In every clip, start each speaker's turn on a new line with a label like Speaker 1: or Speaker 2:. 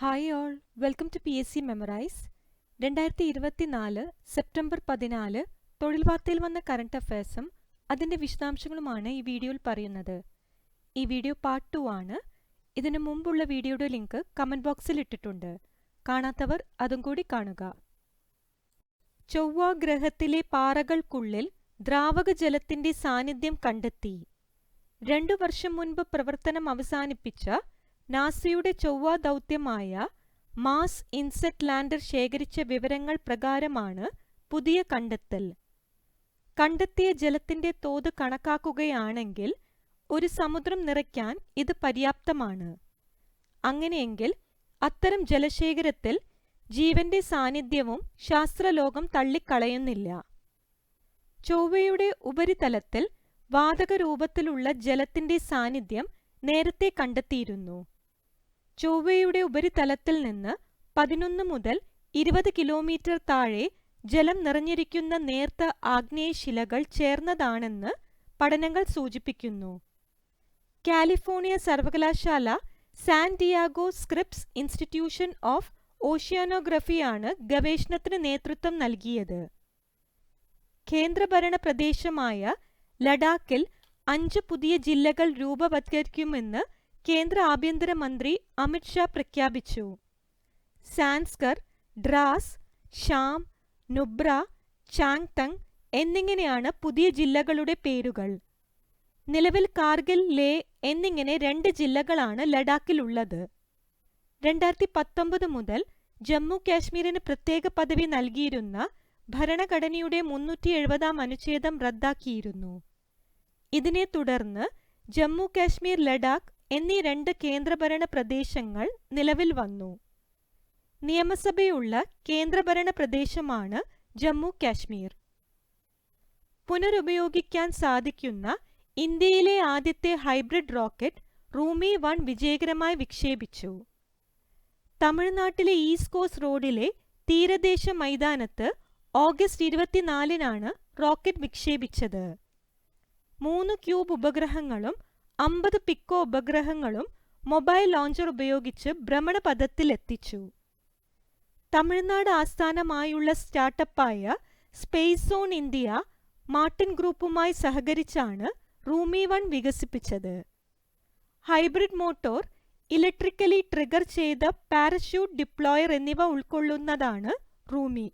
Speaker 1: Hi all, welcome to PSC memorise. 2024 September 14 തൊഴിൽ വാർത്തയിൽ വന്ന കറണ്ട് അഫയേഴ്സും അതിൻ്റെ വിശദാംശങ്ങളുമാണ് ഈ വീഡിയോയിൽ പറയുന്നത്. ഈ വീഡിയോ പാർട്ട് 2 ആണ്. ഇതിനു മുമ്പുള്ള വീഡിയോയുടെ ലിങ്ക് കമൻറ്റ് ബോക്സിൽ ഇട്ടിട്ടുണ്ട്. കാണാത്തവർ അതും കൂടി കാണുക. ചൊവ്വ ഗ്രഹത്തിലെ പാറകൾക്കുള്ളിൽ ദ്രാവക ജലത്തിൻ്റെ സാന്നിധ്യം കണ്ടെത്തി. 2 വർഷം മുൻപ് പ്രവർത്തനം അവസാനിപ്പിച്ച നാസയുടെ ചൊവ്വ ദൗത്യമായ മാസ് ഇൻസെറ്റ് ലാൻഡർ ശേഖരിച്ച വിവരങ്ങൾ പ്രകാരമാണ് പുതിയ കണ്ടെത്തൽ. കണ്ടെത്തിയ ജലത്തിന്റെ തോത് കണക്കാക്കുകയാണെങ്കിൽ ഒരു സമുദ്രം നിറയ്ക്കാൻ ഇത് പര്യാപ്തമാണ്. അങ്ങനെയെങ്കിൽ അത്തരം ജലശേഖരത്തിൽ ജീവന്റെ സാന്നിധ്യവും ശാസ്ത്രലോകം തള്ളിക്കളയുന്നില്ല. ചൊവ്വയുടെ ഉപരിതലത്തിൽ വാതക രൂപത്തിലുള്ള ജലത്തിന്റെ സാന്നിധ്യം നേരത്തെ കണ്ടെത്തിയിരുന്നു. ചൊവ്വയുടെ ഉപരിതലത്തിൽ നിന്ന് 11 മുതൽ 20 കിലോമീറ്റർ താഴെ ജലം നിറഞ്ഞിരിക്കുന്ന നേർത്ത ആഗ്നേയശിലകൾ ചേർന്നതാണെന്ന് പഠനങ്ങൾ സൂചിപ്പിക്കുന്നു. കാലിഫോർണിയ സർവകലാശാല San Diego Scripps Institution of ഓഷ്യാനോഗ്രഫിയാണ് ഗവേഷണത്തിന് നേതൃത്വം നൽകിയത്. കേന്ദ്രഭരണ പ്രദേശമായ ലഡാക്കിൽ 5 പുതിയ ജില്ലകൾ രൂപവത്കരിക്കുമെന്ന് കേന്ദ്ര ആഭ്യന്തരമന്ത്രി അമിത് ഷാ പ്രഖ്യാപിച്ചു. സാൻസ്കർ, ഡ്രാസ്, ഷാം, നുബ്ര, ചാങ്തങ് എന്നിങ്ങനെയാണ് പുതിയ ജില്ലകളുടെ പേരുകൾ. നിലവിൽ കാർഗിൽ, ലേ എന്നിങ്ങനെ 2 ജില്ലകളാണ് ലഡാക്കിലുള്ളത്. 2019 മുതൽ ജമ്മു കാശ്മീരിന് പ്രത്യേക പദവി നൽകിയിരുന്ന ഭരണഘടനയുടെ 370-ാം അനുച്ഛേദം റദ്ദാക്കിയിരുന്നു. ഇതിനെ തുടർന്ന് ജമ്മു കാശ്മീർ, ലഡാക്ക് എന്നീ 2 കേന്ദ്രഭരണ പ്രദേശങ്ങൾ നിലവിൽ വന്നു. നിയമസഭയുള്ള കേന്ദ്രഭരണ പ്രദേശമാണ് ജമ്മു കാശ്മീർ. പുനരുപയോഗിക്കാൻ സാധിക്കുന്ന ഇന്ത്യയിലെ ആദ്യത്തെ ഹൈബ്രിഡ് റോക്കറ്റ് റൂമി 1 വിജയകരമായി വിക്ഷേപിച്ചു. തമിഴ്നാട്ടിലെ ഈസ്റ്റ് കോസ്റ്റ് റോഡിലെ തീരദേശ മൈതാനത്ത് ഓഗസ്റ്റ് 24-നാണ് റോക്കറ്റ് വിക്ഷേപിച്ചത്. 3 ക്യൂബ് ഉപഗ്രഹങ്ങളും 50 പിക്കോ ഉപഗ്രഹങ്ങളും മൊബൈൽ ലോഞ്ചർ ഉപയോഗിച്ച് ഭ്രമണപഥത്തിലെത്തിച്ചു. തമിഴ്നാട് ആസ്ഥാനമായുള്ള സ്റ്റാർട്ടപ്പായ സ്പേസ് സോൺ ഇന്ത്യ മാർട്ടിൻ ഗ്രൂപ്പുമായി സഹകരിച്ചാണ് റൂമി 1 വികസിപ്പിച്ചത്. ഹൈബ്രിഡ് മോട്ടോർ, ഇലക്ട്രിക്കലി ട്രിഗർ ചെയ്ത പാരച്യൂട്ട് ഡിപ്ലോയർ എന്നിവ ഉൾക്കൊള്ളുന്നതാണ് റൂമി.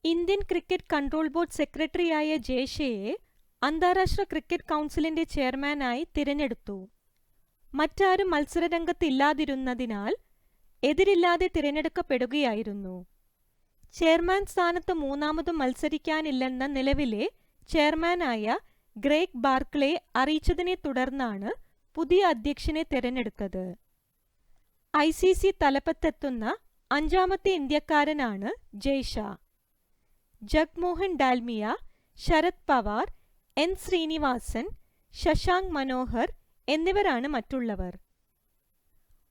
Speaker 1: ഇന്ത്യൻ ക്രിക്കറ്റ് കൺട്രോൾ ബോർഡ് സെക്രട്ടറിയായ ജയഷയെ അന്താരാഷ്ട്ര ക്രിക്കറ്റ് കൗൺസിലിന്റെ ചെയർമാനായി തിരഞ്ഞെടുത്തു. മറ്റാരും മത്സരരംഗത്തില്ലാതിരുന്നതിനാൽ എതിരില്ലാതെ തിരഞ്ഞെടുക്കപ്പെടുകയായിരുന്നു. ചെയർമാൻ സ്ഥാനത്ത് 3-മതും മത്സരിക്കാനില്ലെന്ന നിലവിലെ ചെയർമാനായ ഗ്രേഗ് ബാർക്ലേ അറിയിച്ചതിനെ തുടർന്നാണ് പുതിയ അധ്യക്ഷനെ തിരഞ്ഞെടുത്തത്. ICC തലപ്പത്തെത്തുന്ന 5-മത്തെ ഇന്ത്യക്കാരനാണ് ജയ്ഷാ. ജഗ്മോഹൻ ഡാൽമിയ, ശരത് പവാർ, N ശ്രീനിവാസൻ, ശശാങ്ക് മനോഹർ എന്നിവരാണ് മറ്റുള്ളവർ.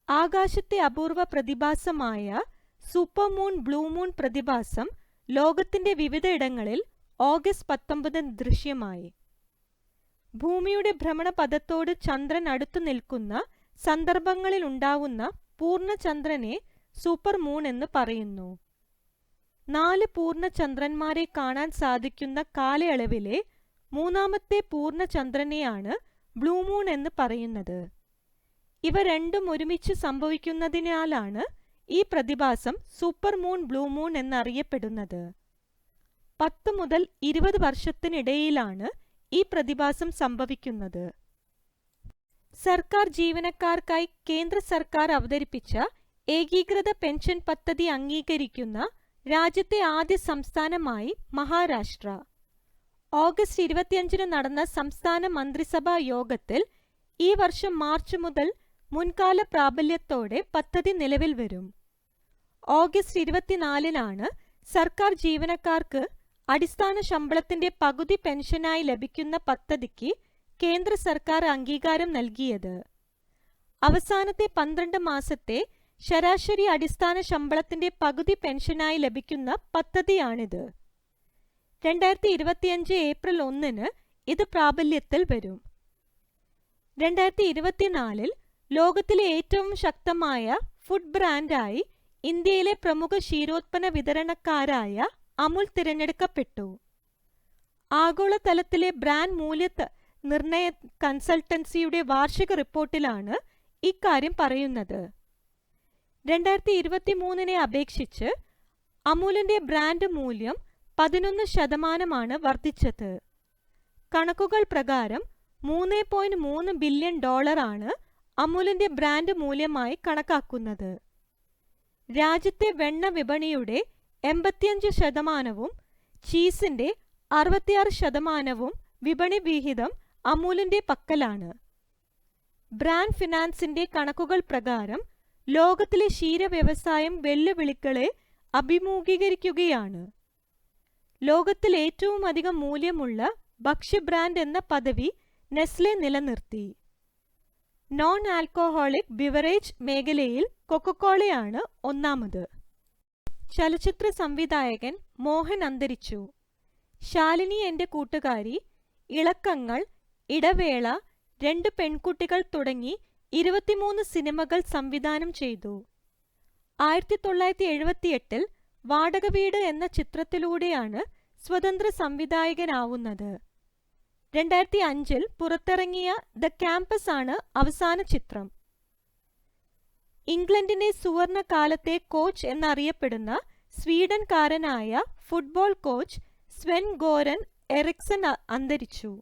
Speaker 1: ആകാശത്തെ അപൂർവ പ്രതിഭാസമായ സൂപ്പർ മൂൺ ബ്ലൂ മൂൺ പ്രതിഭാസം ലോകത്തിന്റെ വിവിധയിടങ്ങളിൽ ഓഗസ്റ്റ് 19 ദൃശ്യമായി. ഭൂമിയുടെ ഭ്രമണപഥത്തോട് ചന്ദ്രൻ അടുത്തു നിൽക്കുന്ന സന്ദർഭങ്ങളിൽ ഉണ്ടാവുന്ന പൂർണ്ണചന്ദ്രനെ സൂപ്പർ മൂൺ എന്ന് പറയുന്നു. 4 പൂർണ്ണചന്ദ്രന്മാരെ കാണാൻ സാധിക്കുന്ന കാലയളവിലെ 3-മത്തെ പൂർണ്ണചന്ദ്രനെയാണ് ബ്ലൂ മൂൺ എന്ന് പറയുന്നത്. ഇവ രണ്ടും ഒരുമിച്ച് സംഭവിക്കുന്നതിനാലാണ് ഈ പ്രതിഭാസം സൂപ്പർ മൂൺ ബ്ലൂ മൂൺ എന്നറിയപ്പെടുന്നത്. 10 മുതൽ 20 വർഷത്തിനിടയിലാണ് ഈ പ്രതിഭാസം സംഭവിക്കുന്നത്. സർക്കാർ ജീവനക്കാർക്കായി കേന്ദ്ര സർക്കാർ അവതരിപ്പിച്ച ഏകീകൃത പെൻഷൻ പദ്ധതി അംഗീകരിക്കുന്ന രാജ്യത്തെ ആദ്യ സംസ്ഥാനമായി മഹാരാഷ്ട്ര. ഓഗസ്റ്റ് 25-ന് നടന്ന സംസ്ഥാന മന്ത്രിസഭാ യോഗത്തിൽ ഈ വർഷം മാർച്ച് മുതൽ മുൻകാല പ്രാബല്യത്തോടെ പദ്ധതി നിലവിൽ വരും. ഓഗസ്റ്റ് 24-നാണ് സർക്കാർ ജീവനക്കാർക്ക് അടിസ്ഥാന ശമ്പളത്തിന്റെ പകുതി പെൻഷനായി ലഭിക്കുന്ന പദ്ധതിക്ക് കേന്ദ്ര സർക്കാർ അംഗീകാരം നൽകിയത്. അവസാനത്തെ 12 മാസത്തെ ശരാശരി അടിസ്ഥാന ശമ്പളത്തിന്റെ പകുതി പെൻഷനായി ലഭിക്കുന്ന പദ്ധതിയാണിത്. 2025 ഏപ്രിൽ 1-ന് ഇത് പ്രാബല്യത്തിൽ വരും. 2024-ൽ ലോകത്തിലെ ഏറ്റവും ശക്തമായ ഫുഡ് ബ്രാൻഡായി ഇന്ത്യയിലെ പ്രമുഖ ക്ഷീരോത്പന്ന വിതരണക്കാരായ അമുൽ തിരഞ്ഞെടുക്കപ്പെട്ടു. ആഗോളതലത്തിലെ ബ്രാൻഡ് മൂല്യനിർണ്ണയ കൺസൾട്ടൻസിയുടെ വാർഷിക റിപ്പോർട്ടിലാണ് ഇക്കാര്യം പറയുന്നത്. 2023 അപേക്ഷിച്ച് അമുലിന്റെ ബ്രാൻഡ് മൂല്യം 11% വർദ്ധിച്ചത്. കണക്കുകൾ പ്രകാരം $3.3 ബില്യൺ ആണ് അമുലിന്റെ ബ്രാൻഡ് മൂല്യമായി കണക്കാക്കുന്നത്. രാജ്യത്തെ വെണ്ണ വിപണിയുടെ 85%വും ചീസിന്റെ 66%വും വിപണി വിഹിതം അമുലിന്റെ പക്കലാണ്. ബ്രാൻഡ് ഫിനാൻസിന്റെ കണക്കുകൾ പ്രകാരം ലോകത്തിലെ ക്ഷീര വ്യവസായം വെല്ലുവിളികളെ അഭിമുഖീകരിക്കുകയാണ്. ലോകത്തിൽ ഏറ്റവും അധികം മൂല്യമുള്ള ഭക്ഷ്യ ബ്രാൻഡ് എന്ന പദവി നെസ്ലെ നിലനിർത്തി. നോൺ ആൽക്കഹോളിക് ബിവറേജ് മേഖലയിൽ കൊക്കക്കോളയാണ് ഒന്നാമത്. ചലച്ചിത്ര സംവിധായകൻ മോഹൻ അന്തരിച്ചു. ശാലിനി എന്റെ കൂട്ടുകാരി, ഇളക്കങ്ങൾ, ഇടവേള, 2 പെൺകുട്ടികൾ തുടങ്ങി 23 സിനിമകൾ സംവിധാനം ചെയ്തു. 1978 വാടക വീട് എന്ന ചിത്രത്തിലൂടെയാണ് സ്വതന്ത്ര സംവിധായകനാവുന്നത്. 2005 പുറത്തിറങ്ങിയ ദ ക്യാമ്പസ് ആണ് അവസാന ചിത്രം. ഇംഗ്ലണ്ടിന്റെ സുവർണ കാലത്തെ കോച്ച് എന്നറിയപ്പെടുന്ന സ്വീഡൻകാരനായ football coach Sven Goran Eriksson അന്തരിച്ചു.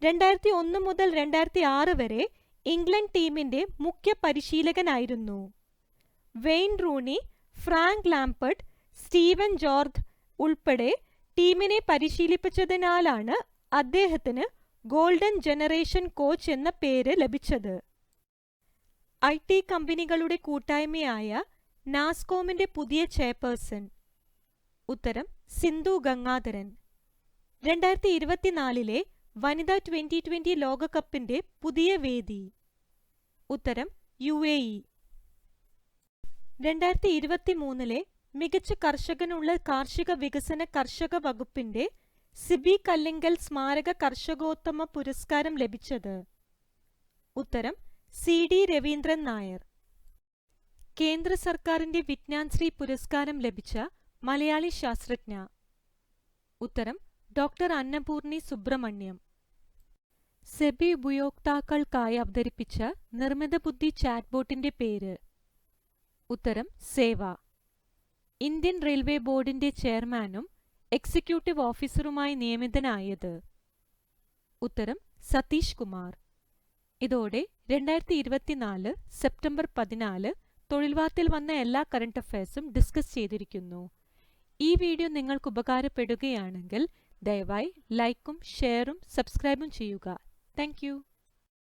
Speaker 1: 2001 മുതൽ 2006 വരെ ഇംഗ്ലണ്ട് ടീമിന്റെ മുഖ്യ പരിശീലകനായിരുന്നു. Wayne Rooney, Frank Lampard, Steven George ഉൾപ്പെടെ ടീമിനെ പരിശീലിപ്പിച്ചതിനാലാണ് അദ്ദേഹത്തിന് ഗോൾഡൻ ജനറേഷൻ കോച്ച് എന്ന പേര് ലഭിച്ചത്. IT കമ്പനികളുടെ കൂട്ടായ്മയായ നാസ്കോമിന്റെ പുതിയ ചെയർപേഴ്സൺ. ഉത്തരം സിന്ധു ഗംഗാധരൻ. 2024 വനിതാ T20 ലോകകപ്പിന്റെ പുതിയ വേദി. ഉത്തരം UAE. 2023 മികച്ച കർഷകനുള്ള കാർഷിക വികസന കർഷക വകുപ്പിന്റെ സിബി കല്ലിങ്കൽ സ്മാരക കർഷകോത്തമ പുരസ്കാരം ലഭിച്ചത്. ഉത്തരം CD രവീന്ദ്രൻ നായർ. കേന്ദ്ര സർക്കാരിന്റെ വിജ്ഞാൻശ്രീ പുരസ്കാരം ലഭിച്ച മലയാളി ശാസ്ത്രജ്ഞ. ഉത്തരം ഡോക്ടർ അന്നപൂർണി സുബ്രഹ്മണ്യം. സെബി ഉപയോക്താക്കൾക്കായി അവതരിപ്പിച്ച നിർമ്മിത ബുദ്ധി ചാറ്റ്ബോട്ടിന്റെ പേര്. ഉത്തരം സേവ. ഇന്ത്യൻ റെയിൽവേ ബോർഡിന്റെ ചെയർമാനും എക്സിക്യൂട്ടീവ് ഓഫീസറുമായി നിയമിതനായത്. ഉത്തരം സതീഷ് കുമാർ. ഇതോടെ 2024 സെപ്റ്റംബർ 14 തൊഴിൽ വാർത്തയിൽ വന്ന എല്ലാ കറണ്ട് അഫയേഴ്സും ഡിസ്കസ് ചെയ്തിരിക്കുന്നു. ഈ വീഡിയോ നിങ്ങൾക്ക് ഉപകാരപ്പെടുകയാണെങ്കിൽ ദയവായി ലൈക്കും ഷെയറും സബ്സ്ക്രൈബും ചെയ്യുക. Thank you.